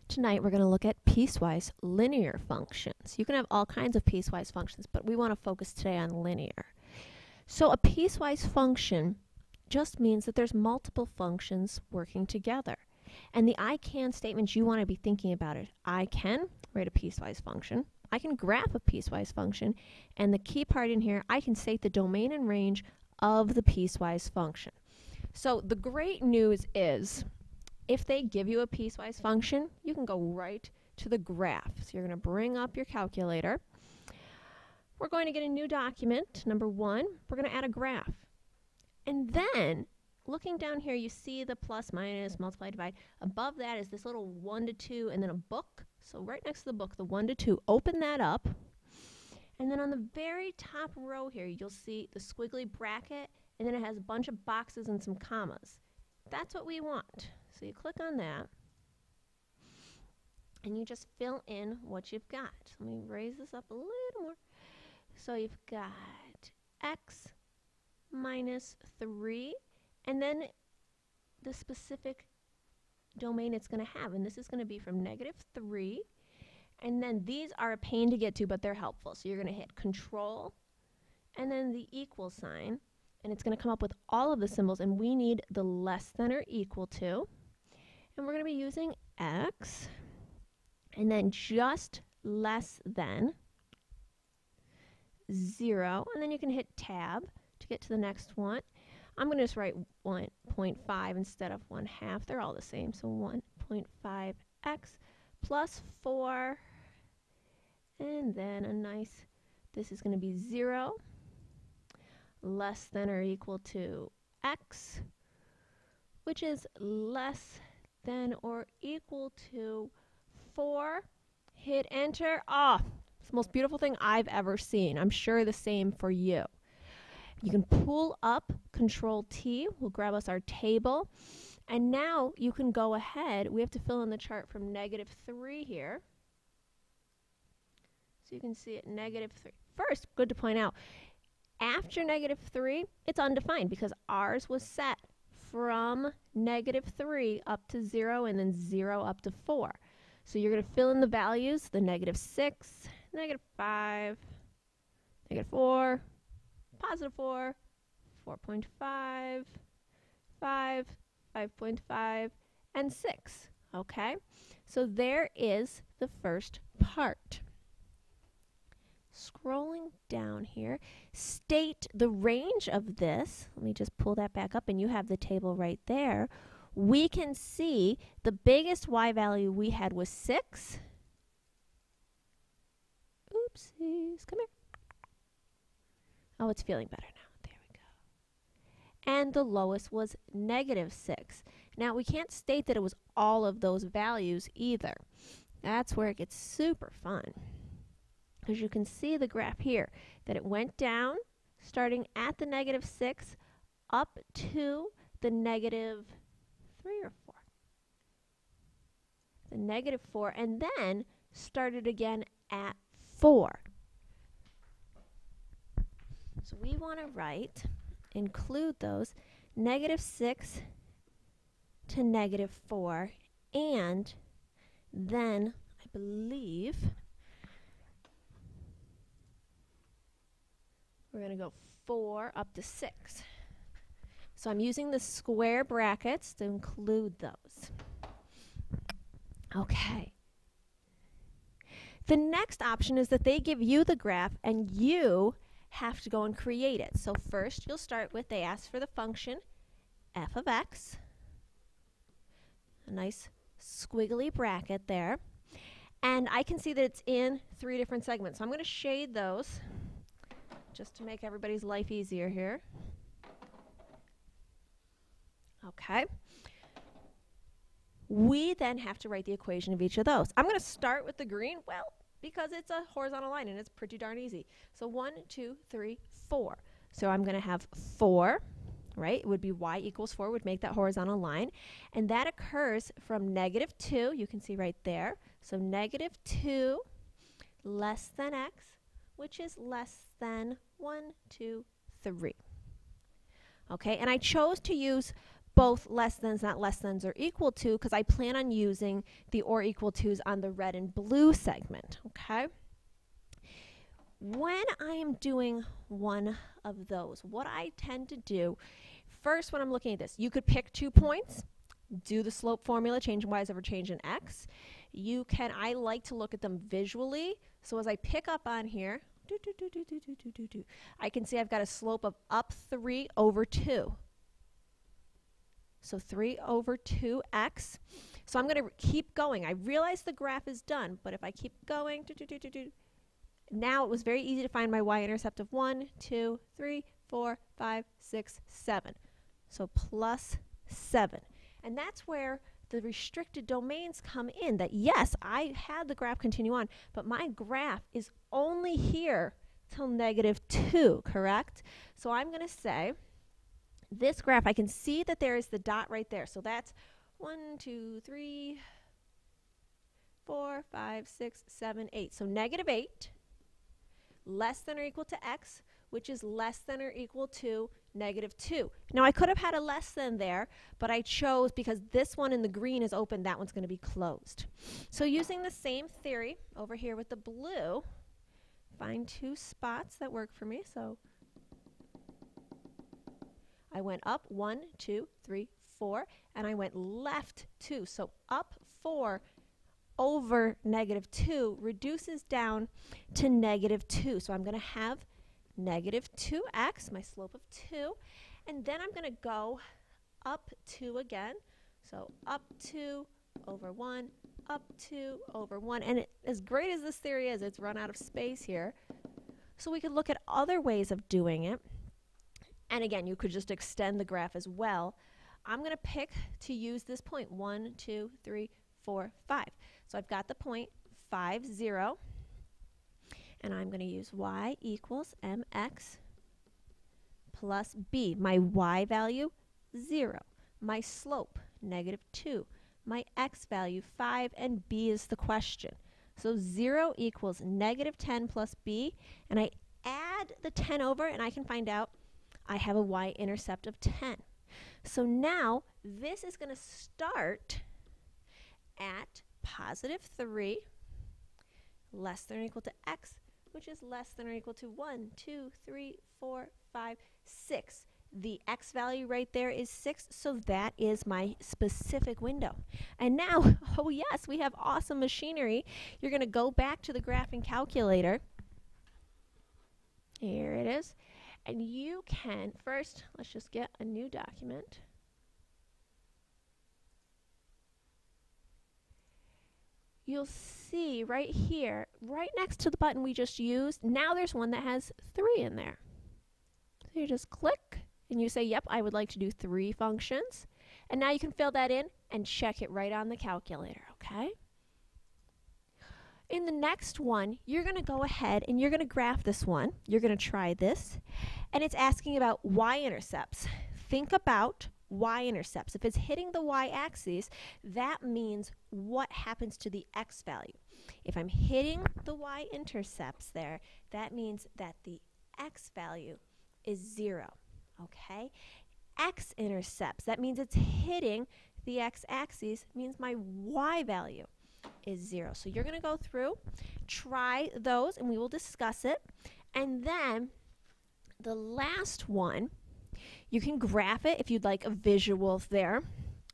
Tonight we're going to look at piecewise linear functions. You can have all kinds of piecewise functions, but we want to focus today on linear. So a piecewise function just means that there's multiple functions working together. And the I can statements you want to be thinking about it. I can write a piecewise function. I can graph a piecewise function. And the key part in here, I can state the domain and range of the piecewise function. So the great news is, if they give you a piecewise function, you can go right to the graph. So you're going to bring up your calculator. We're going to get a new document. Number 1, we're going to add a graph. And then, looking down here, you see the plus, minus, multiply, divide. Above that is this little 1 to 2 and then a book. So right next to the book, the 1 to 2, open that up. And then on the very top row here, you'll see the squiggly bracket, and then it has a bunch of boxes and some commas. That's what we want. So you click on that, and you just fill in what you've got. Let me raise this up a little more. So you've got x minus 3, and then the specific domain it's going to have. And this is going to be from -3. And then these are a pain to get to, but they're helpful. So you're going to hit Control, and then the equal sign. And it's going to come up with all of the symbols, and we need the less than or equal to. And we're going to be using x, and then just less than 0, and then you can hit Tab to get to the next one. I'm going to just write 1.5 instead of 1/2. They're all the same, so 1.5x plus 4, and then a nice, this is going to be 0, less than or equal to x, which is less than or equal to 4. Hit enter. Ah, it's the most beautiful thing I've ever seen. I'm sure the same for you. You can pull up Control T, will grab us our table, and now you can go ahead. We have to fill in the chart from -3 here. So you can see it -3. First, good to point out, after -3, it's undefined because ours was set from -3 up to 0 and then 0 up to 4. So you're going to fill in the values, the -6, -5, -4, +4, 4.5, 5, 5.5, and 6. Okay? So there is the first part. Scrolling down here, state the range of this. Let me just pull that back up, and you have the table right there. We can see the biggest y value we had was 6. Oopsies, come here. Oh, it's feeling better now. There we go. And the lowest was -6. Now, we can't state that it was all of those values either. That's where it gets super fun. Because you can see the graph here, that it went down, starting at the -6, up to the -3 or 4. The -4, and then started again at 4. So we want to include those -6 to -4, and then I believe we're going to go 4 up to 6. So I'm using the square brackets to include those. Okay. The next option is that they give you the graph and you have to go and create it. So first you'll start with, they ask for the function f of x. A nice squiggly bracket there. And I can see that it's in 3 different segments. So I'm going to shade those, just to make everybody's life easier here. Okay. We then have to write the equation of each of those. I'm going to start with the green, well, because it's a horizontal line and it's pretty darn easy. So 1, 2, 3, 4. So I'm going to have 4, right? It would be y equals 4, would make that horizontal line. And that occurs from -2, you can see right there. So -2 less than x, which is less than 1, 2, 3. Okay, and I chose to use both less than's, not less than's, or equal to, because I plan on using the or equal to's on the red and blue segment, okay? When I am doing one of those, what I tend to do, first when I'm looking at this, you could pick 2 points, do the slope formula, change in y's over change in x. You can, I like to look at them visually, so as I pick up on here, I can see I've got a slope of up 3 over 2. So 3 over 2x. So I'm going to keep going. I realize the graph is done, but if I keep going, now it was very easy to find my y-intercept of 1, 2, 3, 4, 5, 6, 7. So plus 7. And that's where the restricted domains come in, that yes, I had the graph continue on, but my graph is only here till -2, correct? So I'm going to say this graph, I can see that there is the dot right there. So that's 1, 2, 3, 4, 5, 6, 7, 8. So -8 less than or equal to x, which is less than or equal to -2. Now I could have had a less than there, but I chose, because this one in the green is open, that one's going to be closed. So using the same theory over here with the blue, find 2 spots that work for me. So I went up 1, 2, 3, 4, and I went left 2. So up 4 over -2 reduces down to -2. So I'm going to have -2x, my slope of 2, and then I'm going to go up 2 again. So up 2 over 1, up 2 over 1. And as great as this theory is, it's run out of space here. So we could look at other ways of doing it. And again, you could just extend the graph as well. I'm going to pick to use this point, 1, 2, 3, 4, 5. So I've got the point 5, 0. And I'm going to use y equals mx plus b. My y value, 0. My slope, -2. My x value, 5, and b is the question. So 0 equals -10 plus b, and I add the 10 over, and I can find out I have a y-intercept of 10. So now this is going to start at +3 less than or equal to x, which is less than or equal to 1, 2, 3, 4, 5, 6. The x value right there is 6, so that is my specific window. And now, oh yes, we have awesome machinery. You're going to go back to the graphing calculator. Here it is. And you can, first, let's just get a new document. You'll see right here, right next to the button we just used, now there's one that has 3 in there. So you just click and you say, yep, I would like to do 3 functions. And now you can fill that in and check it right on the calculator, okay? In the next one, you're going to go ahead and you're going to graph this one. You're going to try this. And it's asking about y-intercepts. Think about y-intercepts. If it's hitting the y-axis, that means what happens to the x value. If I'm hitting the y-intercepts there, that means that the x value is 0. Okay? X-intercepts, that means it's hitting the x-axis, means my y value is 0. So you're going to go through, try those, and we will discuss it. And then the last one, you can graph it if you'd like a visual there.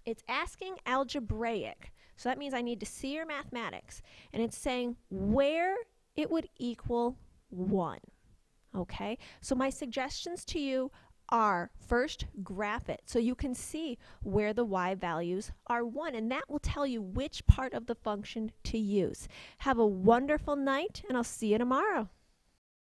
It's asking algebraic. So that means I need to see your mathematics. And it's saying where it would equal 1. Okay? So my suggestions to you are, first, graph it so you can see where the y values are 1, and that will tell you which part of the function to use. Have a wonderful night, and I'll see you tomorrow.